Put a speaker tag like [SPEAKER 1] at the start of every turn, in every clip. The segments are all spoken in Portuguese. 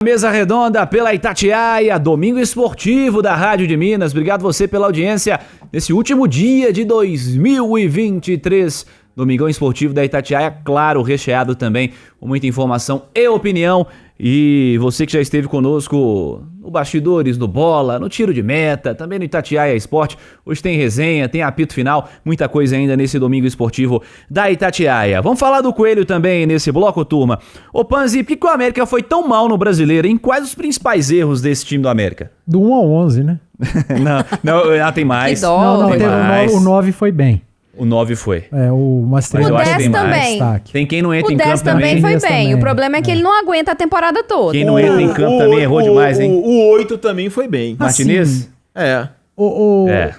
[SPEAKER 1] Mesa redonda pela Itatiaia, domingo esportivo da Rádio de Minas. Obrigado você pela audiência nesse último dia de 2023. Domingão esportivo da Itatiaia, claro, recheado também com muita informação e opinião. E você que já esteve conosco no Bastidores, no Bola, no Tiro de Meta, também no Itatiaia Esporte. Hoje tem resenha, tem apito final, muita coisa ainda nesse domingo esportivo da Itatiaia. Vamos falar do Coelho também nesse bloco, turma. Ô Panzi, por que o América foi tão mal no Brasileiro? Em quais os principais erros desse time do América?
[SPEAKER 2] Do 1 ao 11, né?
[SPEAKER 1] não, tem mais.
[SPEAKER 3] Que dó.
[SPEAKER 1] Tem mais.
[SPEAKER 2] O 9 foi bem.
[SPEAKER 1] O 9 foi.
[SPEAKER 2] Mas
[SPEAKER 3] o 10 também.
[SPEAKER 1] Tem quem não entra
[SPEAKER 3] em
[SPEAKER 1] campo
[SPEAKER 3] também. O 10 também foi bem.
[SPEAKER 2] Também.
[SPEAKER 3] O problema é que ele não aguenta a temporada toda.
[SPEAKER 1] Quem não entra em campo também errou demais, hein?
[SPEAKER 4] O 8 também foi bem.
[SPEAKER 1] Martinez?
[SPEAKER 4] É.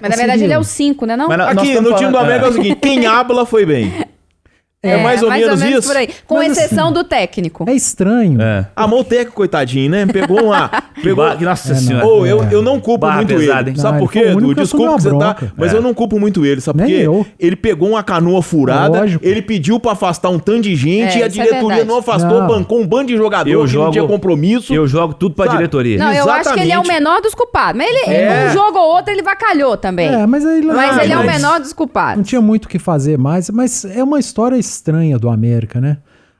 [SPEAKER 3] Mas na verdade ele é o 5, né? Não?
[SPEAKER 4] Aqui no time do América é o seguinte, quem habla foi bem. É mais ou menos isso?
[SPEAKER 3] Por aí. Com
[SPEAKER 2] Mas
[SPEAKER 3] exceção
[SPEAKER 2] assim,
[SPEAKER 3] do técnico.
[SPEAKER 2] É estranho.
[SPEAKER 4] Amou o técnico, coitadinho, né? Pegou.
[SPEAKER 1] Nossa senhora.
[SPEAKER 4] Eu não culpo
[SPEAKER 1] Barra
[SPEAKER 4] muito
[SPEAKER 1] pesada,
[SPEAKER 4] ele.
[SPEAKER 1] hein?
[SPEAKER 4] Sabe
[SPEAKER 2] Não,
[SPEAKER 4] por quê,
[SPEAKER 2] ele foi o
[SPEAKER 4] Edu?
[SPEAKER 2] único que
[SPEAKER 4] Desculpa que você
[SPEAKER 2] assumiu a
[SPEAKER 4] tá.
[SPEAKER 2] bronca.
[SPEAKER 4] Mas eu não culpo muito ele. Sabe por
[SPEAKER 2] Nem
[SPEAKER 4] quê?
[SPEAKER 2] eu.
[SPEAKER 4] Ele pegou uma canoa furada,
[SPEAKER 2] Lógico.
[SPEAKER 4] ele pediu pra afastar um tanto de gente e a
[SPEAKER 3] isso é
[SPEAKER 4] diretoria
[SPEAKER 3] verdade.
[SPEAKER 4] não afastou,
[SPEAKER 2] Não.
[SPEAKER 4] bancou um bando de jogador que não tinha compromisso.
[SPEAKER 1] Eu jogo tudo pra
[SPEAKER 4] Sabe?
[SPEAKER 1] diretoria.
[SPEAKER 3] Não, eu acho que ele é o
[SPEAKER 4] Exatamente.
[SPEAKER 3] menor dos culpados. Mas ele, um jogo ou outro, ele vacalhou também.
[SPEAKER 2] Mas ele
[SPEAKER 3] Mas ele é o
[SPEAKER 4] mas-
[SPEAKER 3] menor dos culpados.
[SPEAKER 2] não tinha muito o que fazer mais, mas é uma história estranha do América, né?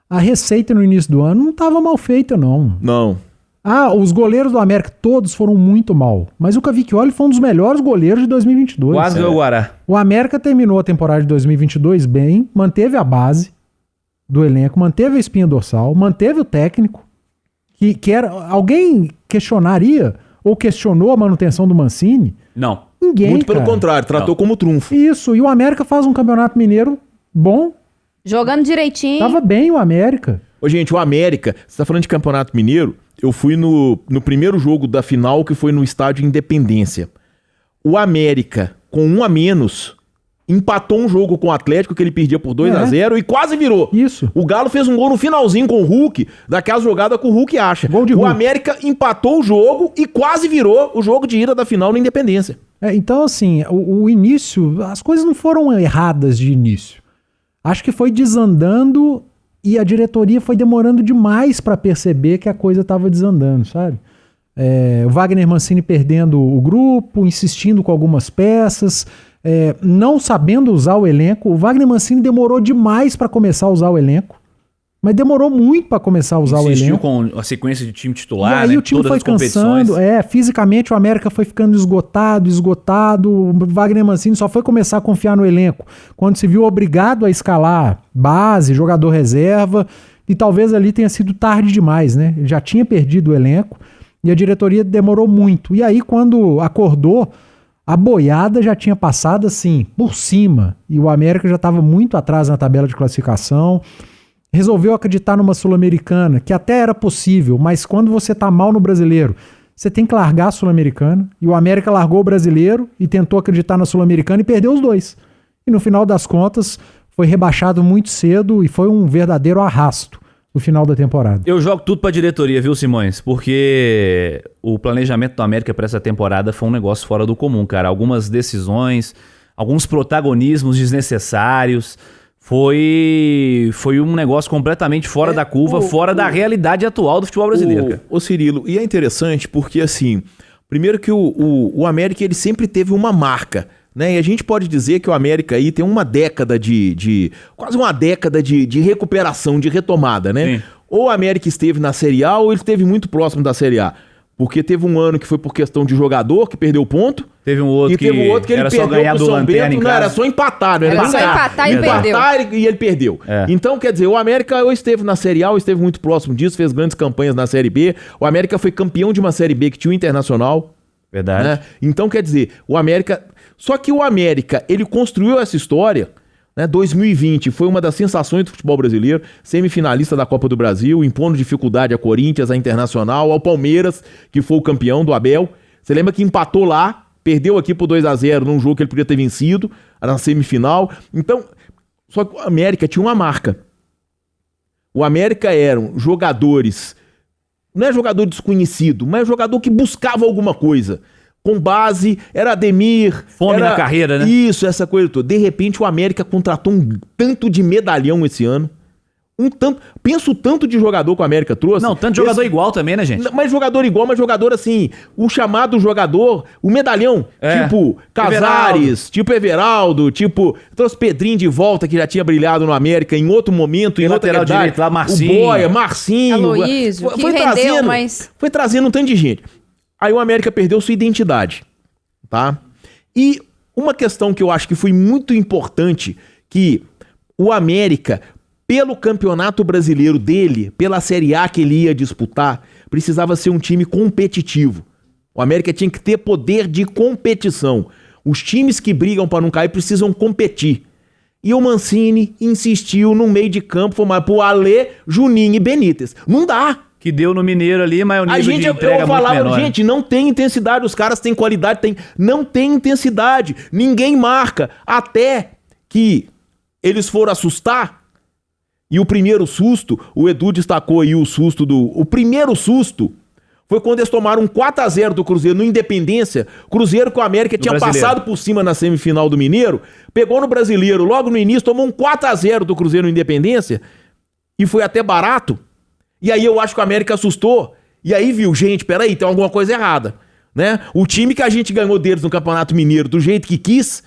[SPEAKER 2] A receita no início do ano não estava mal feita, não.
[SPEAKER 4] Não.
[SPEAKER 2] Os goleiros do América todos foram muito mal, mas o Cavicchioli foi um dos melhores goleiros de 2022.
[SPEAKER 1] Quase ganhou o Guará.
[SPEAKER 2] O América terminou a temporada de 2022 bem, manteve a base do elenco, manteve a espinha dorsal, manteve o técnico, que era... Alguém questionaria ou questionou a manutenção do Mancini?
[SPEAKER 1] Não.
[SPEAKER 2] Ninguém,
[SPEAKER 4] Muito pelo
[SPEAKER 2] cara.
[SPEAKER 4] contrário, tratou como trunfo.
[SPEAKER 2] Isso, e o América faz um campeonato mineiro bom,
[SPEAKER 3] Jogando direitinho.
[SPEAKER 2] tava bem o América.
[SPEAKER 4] Ô, gente, o América, você tá falando de Campeonato Mineiro, eu fui no primeiro jogo da final, que foi no estádio Independência. O América, com 1 a menos, empatou um jogo com o Atlético, que ele perdia por 2-0 e quase virou.
[SPEAKER 2] Isso.
[SPEAKER 4] O Galo fez um gol no finalzinho com o Hulk, daquela jogada que o Hulk acha.
[SPEAKER 2] Gol de
[SPEAKER 4] o
[SPEAKER 2] Hulk.
[SPEAKER 4] América empatou o jogo e quase virou o jogo de ida da final na Independência.
[SPEAKER 2] Então, assim, o início, as coisas não foram erradas de início. Acho que foi desandando e a diretoria foi demorando demais para perceber que a coisa estava desandando, sabe? O Wagner Mancini perdendo o grupo, insistindo com algumas peças, não sabendo usar o elenco. O Wagner Mancini demorou demais para começar a usar o elenco, mas demorou muito para começar a usar o
[SPEAKER 1] Insistiu
[SPEAKER 2] elenco.
[SPEAKER 1] com a sequência de time titular,
[SPEAKER 2] E aí
[SPEAKER 1] né?
[SPEAKER 2] o time
[SPEAKER 1] Todas
[SPEAKER 2] foi
[SPEAKER 1] as competições.
[SPEAKER 2] cansando, fisicamente o América foi ficando esgotado, o Wagner Mancini só foi começar a confiar no elenco quando se viu obrigado a escalar base, jogador reserva, e talvez ali tenha sido tarde demais, né? Ele já tinha perdido o elenco e a diretoria demorou muito. E aí quando acordou, a boiada já tinha passado assim, por cima, e o América já estava muito atrás na tabela de classificação. Resolveu acreditar numa Sul-Americana, que até era possível, mas quando você tá mal no Brasileiro, você tem que largar a Sul-Americana, e o América largou o Brasileiro e tentou acreditar na Sul-Americana e perdeu os dois. E no final das contas, foi rebaixado muito cedo e foi um verdadeiro arrasto no final da temporada.
[SPEAKER 1] Eu jogo tudo pra diretoria, viu, Simões? Porque o planejamento do América pra essa temporada foi um negócio fora do comum, cara. Algumas decisões, alguns protagonismos desnecessários. Foi um negócio completamente fora da curva, fora da realidade atual do futebol brasileiro, cara.
[SPEAKER 4] Ô Cirilo, e é interessante porque, assim, primeiro que o América, ele sempre teve uma marca, né? E a gente pode dizer que o América aí tem uma década quase uma década de recuperação, de retomada, né?
[SPEAKER 1] Sim.
[SPEAKER 4] Ou o América esteve na Série A ou ele esteve muito próximo da Série A. Porque teve um ano que foi por questão de jogador, que perdeu ponto.
[SPEAKER 1] Teve um outro que
[SPEAKER 4] teve um outro que ele
[SPEAKER 1] era só
[SPEAKER 4] perdeu
[SPEAKER 1] ganhar
[SPEAKER 4] pro
[SPEAKER 1] do
[SPEAKER 4] São
[SPEAKER 1] Lanterna
[SPEAKER 4] Bento,
[SPEAKER 1] em
[SPEAKER 4] não,
[SPEAKER 1] casa.
[SPEAKER 4] era só empatar, não era
[SPEAKER 3] Era
[SPEAKER 4] nem
[SPEAKER 3] só
[SPEAKER 4] ganhar.
[SPEAKER 3] empatar e perdeu.
[SPEAKER 4] E ele perdeu.
[SPEAKER 1] É.
[SPEAKER 4] Então, quer dizer, o América ou esteve na Série A ou esteve muito próximo disso, fez grandes campanhas na Série B. O América foi campeão de uma Série B que tinha o Internacional.
[SPEAKER 1] Verdade.
[SPEAKER 4] Né? Então, quer dizer, o América... Só que o América, ele construiu essa história, né? 2020 foi uma das sensações do futebol brasileiro, semifinalista da Copa do Brasil, impondo dificuldade a Corinthians, a Internacional, ao Palmeiras, que foi o campeão do Abel. Você lembra que empatou lá, perdeu aqui por 2-0 num jogo que ele podia ter vencido, na semifinal. Então, só que o América tinha uma marca. O América eram jogadores, não é jogador desconhecido, mas é jogador que buscava alguma coisa. Com base, era Ademir.
[SPEAKER 1] Fome na carreira, né?
[SPEAKER 4] Isso, essa coisa toda. De repente, o América contratou um tanto de medalhão esse ano. Pensa o tanto de jogador que o América trouxe.
[SPEAKER 1] Não, tanto jogador igual também, né, gente?
[SPEAKER 4] Mas jogador igual, mas jogador assim, o chamado jogador, o medalhão,
[SPEAKER 1] É.
[SPEAKER 4] tipo Casares, tipo Everaldo, tipo, trouxe Pedrinho de volta, que já tinha brilhado no América em outro momento, em outra
[SPEAKER 1] lateral
[SPEAKER 4] realidade.
[SPEAKER 1] direito lá, Marcinho.
[SPEAKER 4] O Boia, Marcinho.
[SPEAKER 3] Aloysio, que rendeu, mas...
[SPEAKER 4] Foi trazendo um tanto de gente. Aí o América perdeu sua identidade, tá? E uma questão que eu acho que foi muito importante, que o América, pelo campeonato brasileiro dele, pela Série A que ele ia disputar, precisava ser um time competitivo. O América tinha que ter poder de competição. Os times que brigam para não cair precisam competir. E o Mancini insistiu no meio de campo, formado por Alê, Juninho e Benítez. Não dá.
[SPEAKER 1] Que deu no Mineiro ali, mas o nível de entrega é muito menor.
[SPEAKER 4] Gente, não tem intensidade, os caras têm qualidade, não tem intensidade, ninguém marca, até que eles foram assustar, e o primeiro susto, o Edu destacou aí o primeiro susto foi quando eles tomaram um 4-0 do Cruzeiro no Independência, Cruzeiro que o América tinha passado por cima na semifinal do Mineiro, pegou no Brasileiro, logo no início, tomou um 4-0 do Cruzeiro no Independência, e foi até barato. E aí eu acho que o América assustou. E aí viu, gente, peraí, tem alguma coisa errada, né? O time que a gente ganhou deles no Campeonato Mineiro do jeito que quis,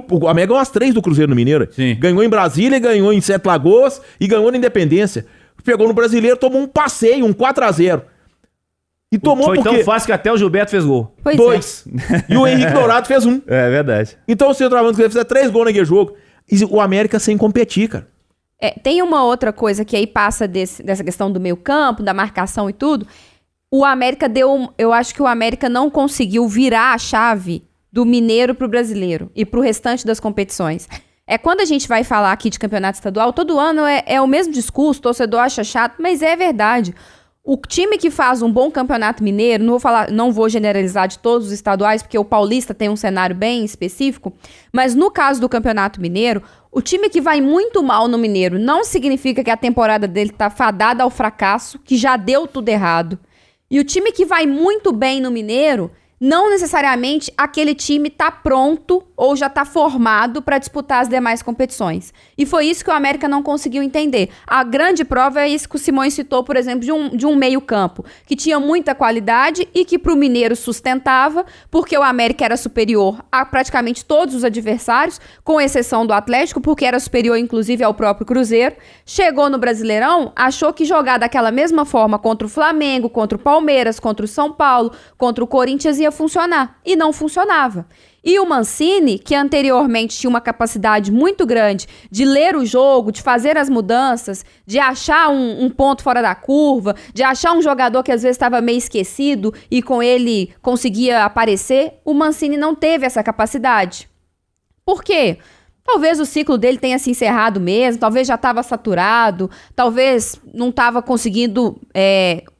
[SPEAKER 4] o América ganhou as 3 do Cruzeiro no Mineiro.
[SPEAKER 1] Sim.
[SPEAKER 4] Ganhou em Brasília, ganhou em Sete Lagoas e ganhou na Independência. Pegou no Brasileiro, tomou um passeio, um 4-0. E tomou
[SPEAKER 1] Foi
[SPEAKER 4] porque...
[SPEAKER 1] tão fácil que até o Gilberto fez gol.
[SPEAKER 3] Pois
[SPEAKER 4] 2. E o Henrique Dourado fez 1.
[SPEAKER 1] É verdade.
[SPEAKER 4] Então o centroavante que fizer 3 gols naquele jogo. E o América sem competir, cara.
[SPEAKER 3] Tem uma outra coisa que aí passa dessa questão do meio campo, da marcação e tudo. O América eu acho que o América não conseguiu virar a chave do Mineiro pro Brasileiro e pro restante das competições. Quando a gente vai falar aqui de campeonato estadual, todo ano é o mesmo discurso, o torcedor acha chato, mas é verdade. O time que faz um bom campeonato mineiro, não vou generalizar de todos os estaduais, porque o paulista tem um cenário bem específico, mas no caso do campeonato mineiro, o time que vai muito mal no Mineiro não significa que a temporada dele tá fadada ao fracasso, que já deu tudo errado. E o time que vai muito bem no Mineiro, não necessariamente aquele time tá pronto ou já tá formado para disputar as demais competições. E foi isso que o América não conseguiu entender. A grande prova é isso que o Simões citou, por exemplo, de um meio campo, que tinha muita qualidade e que pro Mineiro sustentava, porque o América era superior a praticamente todos os adversários, com exceção do Atlético, porque era superior inclusive ao próprio Cruzeiro. Chegou no Brasileirão, achou que jogar daquela mesma forma contra o Flamengo, contra o Palmeiras, contra o São Paulo, contra o Corinthians ia funcionar. E não funcionava. E o Mancini, que anteriormente tinha uma capacidade muito grande de ler o jogo, de fazer as mudanças, de achar um ponto fora da curva, de achar um jogador que às vezes estava meio esquecido e com ele conseguia aparecer, o Mancini não teve essa capacidade. Por quê? Talvez o ciclo dele tenha se encerrado mesmo, talvez já estava saturado, talvez não estava conseguindo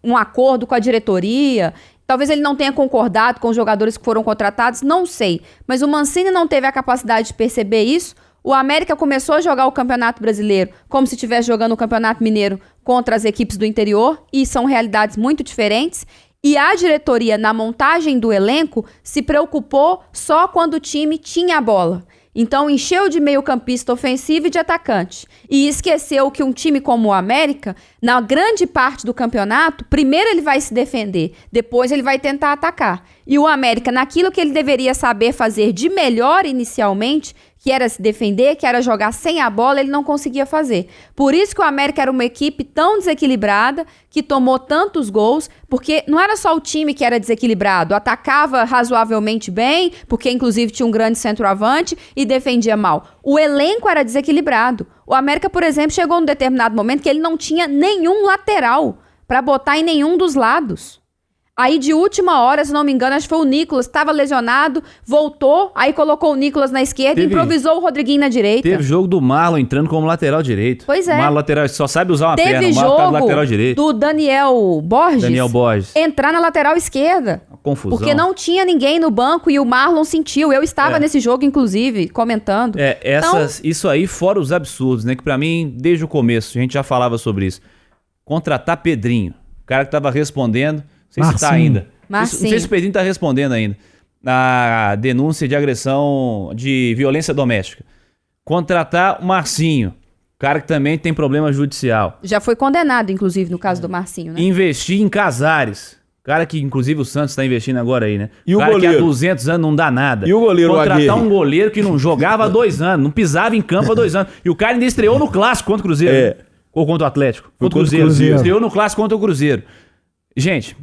[SPEAKER 3] um acordo com a diretoria, talvez ele não tenha concordado com os jogadores que foram contratados, não sei. Mas o Mancini não teve a capacidade de perceber isso. O América começou a jogar o Campeonato Brasileiro como se estivesse jogando o Campeonato Mineiro contra as equipes do interior, e são realidades muito diferentes. E a diretoria, na montagem do elenco, se preocupou só quando o time tinha a bola. Então, encheu de meio-campista ofensivo e de atacante. E esqueceu que um time como o América, na grande parte do campeonato, primeiro ele vai se defender, depois ele vai tentar atacar. E o América, naquilo que ele deveria saber fazer de melhor inicialmente, que era se defender, que era jogar sem a bola, ele não conseguia fazer. Por isso que o América era uma equipe tão desequilibrada, que tomou tantos gols, porque não era só o time que era desequilibrado, atacava razoavelmente bem, porque inclusive tinha um grande centroavante e defendia mal. O elenco era desequilibrado. O América, por exemplo, chegou num determinado momento que ele não tinha nenhum lateral para botar em nenhum dos lados. Aí, de última hora, se não me engano, acho que foi o Nicolas, estava lesionado, voltou, aí colocou o Nicolas na esquerda e improvisou o Rodriguinho na direita.
[SPEAKER 1] Teve jogo do Marlon entrando como lateral direito.
[SPEAKER 3] Pois é.
[SPEAKER 1] O Marlon lateral, só sabe usar uma perna,
[SPEAKER 3] Teve
[SPEAKER 1] o Marlon tá do lateral
[SPEAKER 3] jogo
[SPEAKER 1] direito.
[SPEAKER 3] do Daniel Borges entrar na lateral esquerda.
[SPEAKER 1] Uma confusão.
[SPEAKER 3] Porque não tinha ninguém no banco e o Marlon sentiu. Eu estava nesse jogo, inclusive, comentando.
[SPEAKER 1] Isso aí, fora os absurdos, né? Que pra mim, desde o começo, a gente já falava sobre isso. Contratar Pedrinho, o cara que tava respondendo... Não sei se tá ainda. Não sei se o Pedrinho tá respondendo ainda. A denúncia de agressão, de violência doméstica. Contratar o Marcinho. Cara que também tem problema judicial.
[SPEAKER 3] Já foi condenado, inclusive, no caso do Marcinho, né?
[SPEAKER 1] Investir em Casares. Cara que, inclusive, o Santos tá investindo agora aí, né?
[SPEAKER 4] E o
[SPEAKER 1] cara
[SPEAKER 4] goleiro?
[SPEAKER 1] que há 200 anos não dá nada.
[SPEAKER 4] E o goleiro, o
[SPEAKER 1] Contratar
[SPEAKER 4] Aguirre?
[SPEAKER 1] um goleiro que não jogava há 2 anos, não pisava em campo há 2 anos. E o cara ainda estreou no Clássico contra o Cruzeiro.
[SPEAKER 4] É.
[SPEAKER 1] Ou contra o Atlético.
[SPEAKER 4] Foi
[SPEAKER 1] Contra o
[SPEAKER 4] contra o
[SPEAKER 1] Cruzeiro.
[SPEAKER 4] Cruzeiro.
[SPEAKER 1] Estreou no Clássico contra o Cruzeiro. Gente,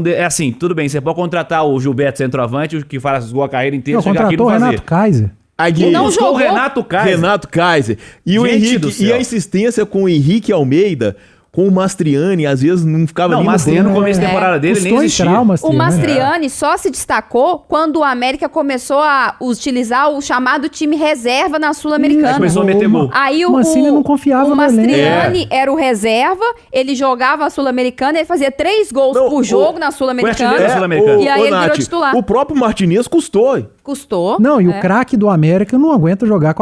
[SPEAKER 1] é assim, tudo bem, você pode contratar o Gilberto centroavante, que faz a carreira inteira,
[SPEAKER 2] Não,
[SPEAKER 1] chegar aqui e não
[SPEAKER 2] contratou o
[SPEAKER 1] fazer.
[SPEAKER 2] Renato Kaiser.
[SPEAKER 4] Aguirre.
[SPEAKER 3] Não
[SPEAKER 1] Buscou o
[SPEAKER 3] jogou.
[SPEAKER 1] Renato Kaiser.
[SPEAKER 4] Renato Kaiser. E o
[SPEAKER 1] Gente do
[SPEAKER 4] Henrique,
[SPEAKER 1] céu.
[SPEAKER 4] e a insistência com o Henrique Almeida, com o Mastriani, às vezes não ficava
[SPEAKER 1] Não,
[SPEAKER 4] nem
[SPEAKER 1] o Mastriani no
[SPEAKER 4] gol.
[SPEAKER 1] começo da temporada dele nem
[SPEAKER 2] Custou
[SPEAKER 1] existia.
[SPEAKER 2] entrar o
[SPEAKER 3] O
[SPEAKER 2] Mastriani.
[SPEAKER 3] Mastriani só se destacou quando o América começou a utilizar o chamado time reserva na
[SPEAKER 1] Aí
[SPEAKER 3] Sul-Americana.
[SPEAKER 1] começou a meter gol.
[SPEAKER 3] Aí
[SPEAKER 2] O Mancini não confiava
[SPEAKER 3] o
[SPEAKER 2] no
[SPEAKER 3] Mastriani era o reserva, ele jogava a Sul-Americana, ele fazia 3 gols
[SPEAKER 4] Não,
[SPEAKER 3] por jogo na
[SPEAKER 1] foi artilheiro da
[SPEAKER 3] Sul-Americana.
[SPEAKER 1] Sul-Americana.
[SPEAKER 3] E aí ele virou
[SPEAKER 4] Nath,
[SPEAKER 3] titular.
[SPEAKER 4] O próprio Martinez custou.
[SPEAKER 3] Custou.
[SPEAKER 2] Não, e o
[SPEAKER 3] É.
[SPEAKER 2] craque do América não aguenta jogar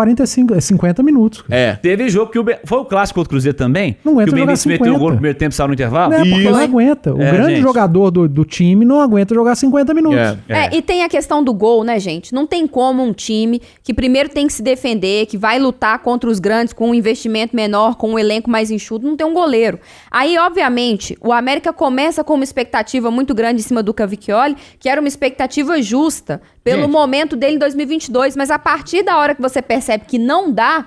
[SPEAKER 2] 50 minutos.
[SPEAKER 4] É.
[SPEAKER 1] Teve jogo que foi o Clássico contra o Cruzeiro também?
[SPEAKER 2] Não aguenta
[SPEAKER 1] que o
[SPEAKER 2] jogar
[SPEAKER 1] Benício meteu o
[SPEAKER 2] 50.
[SPEAKER 1] gol no primeiro tempo e saiu no intervalo?
[SPEAKER 2] Não é porque
[SPEAKER 4] Isso.
[SPEAKER 2] não aguenta. O
[SPEAKER 1] É,
[SPEAKER 2] grande
[SPEAKER 1] gente.
[SPEAKER 2] jogador do time não aguenta jogar 50 minutos.
[SPEAKER 4] É.
[SPEAKER 3] E tem a questão do gol, né, gente? Não tem como um time que primeiro tem que se defender, que vai lutar contra os grandes com um investimento menor, com um elenco mais enxuto, não tem um goleiro. Aí, obviamente, o América começa com uma expectativa muito grande em cima do Cavicchioli, que era uma expectativa justa pelo
[SPEAKER 1] Gente.
[SPEAKER 3] momento dele em 2022, mas a partir da hora que você percebe que não dá,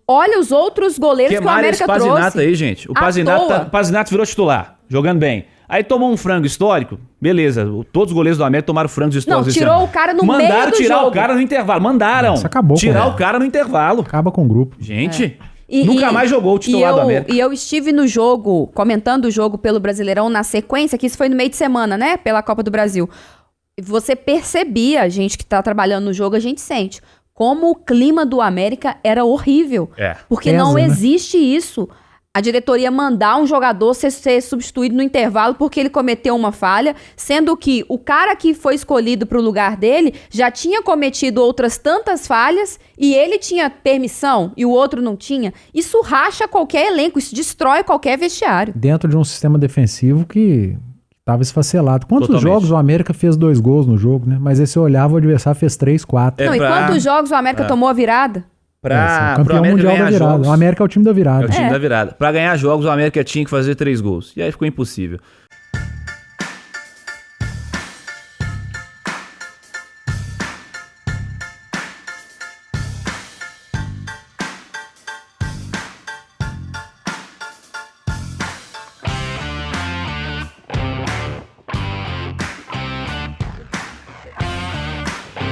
[SPEAKER 3] olha os outros goleiros que o
[SPEAKER 1] Queimaram esse
[SPEAKER 3] América
[SPEAKER 1] Pazinato
[SPEAKER 3] trouxe.
[SPEAKER 1] aí, gente. O
[SPEAKER 3] À
[SPEAKER 1] Pazinato,
[SPEAKER 3] toa.
[SPEAKER 1] o Pazinato virou titular, jogando bem. Aí tomou um frango histórico, beleza. Todos os goleiros do América tomaram frangos históricos.
[SPEAKER 3] Não,
[SPEAKER 1] esse
[SPEAKER 3] tirou
[SPEAKER 1] ano.
[SPEAKER 3] o cara no
[SPEAKER 1] Mandaram
[SPEAKER 3] meio do
[SPEAKER 1] tirar
[SPEAKER 3] jogo.
[SPEAKER 1] o cara no intervalo. Mandaram.
[SPEAKER 2] Isso acabou com
[SPEAKER 1] tirar
[SPEAKER 2] ele.
[SPEAKER 1] o cara no intervalo.
[SPEAKER 2] Acaba com o grupo.
[SPEAKER 1] Gente,
[SPEAKER 3] E-
[SPEAKER 1] nunca
[SPEAKER 3] e-
[SPEAKER 1] mais jogou o titular do América.
[SPEAKER 3] E eu estive no jogo, comentando o jogo pelo Brasileirão na sequência, que isso foi no meio de semana, né? Pela Copa do Brasil. Você percebia, a gente que tá trabalhando no jogo, a gente sente, como o clima do América era horrível.
[SPEAKER 1] É.
[SPEAKER 3] Porque
[SPEAKER 2] Pesa,
[SPEAKER 3] não
[SPEAKER 2] né?
[SPEAKER 3] existe isso. A diretoria mandar um jogador ser substituído no intervalo porque ele cometeu uma falha, sendo que o cara que foi escolhido pro lugar dele já tinha cometido outras tantas falhas e ele tinha permissão e o outro não tinha. Isso racha qualquer elenco, isso destrói qualquer vestiário.
[SPEAKER 2] Dentro de um sistema defensivo que estava esfacelado. Quantos
[SPEAKER 1] Totalmente.
[SPEAKER 2] jogos o América fez 2 gols no jogo, né? Mas aí você olhava, o adversário fez 3, 4.
[SPEAKER 1] É
[SPEAKER 3] não, e
[SPEAKER 1] pra-
[SPEAKER 3] quantos jogos o América tomou a virada?
[SPEAKER 1] Pro
[SPEAKER 2] campeão
[SPEAKER 1] América
[SPEAKER 2] mundial da
[SPEAKER 1] ganhar
[SPEAKER 2] virada.
[SPEAKER 1] jogos.
[SPEAKER 2] O América é o time da virada.
[SPEAKER 1] É o time
[SPEAKER 3] É.
[SPEAKER 1] da virada. Pra ganhar jogos, o América tinha que fazer 3 gols. E aí ficou impossível.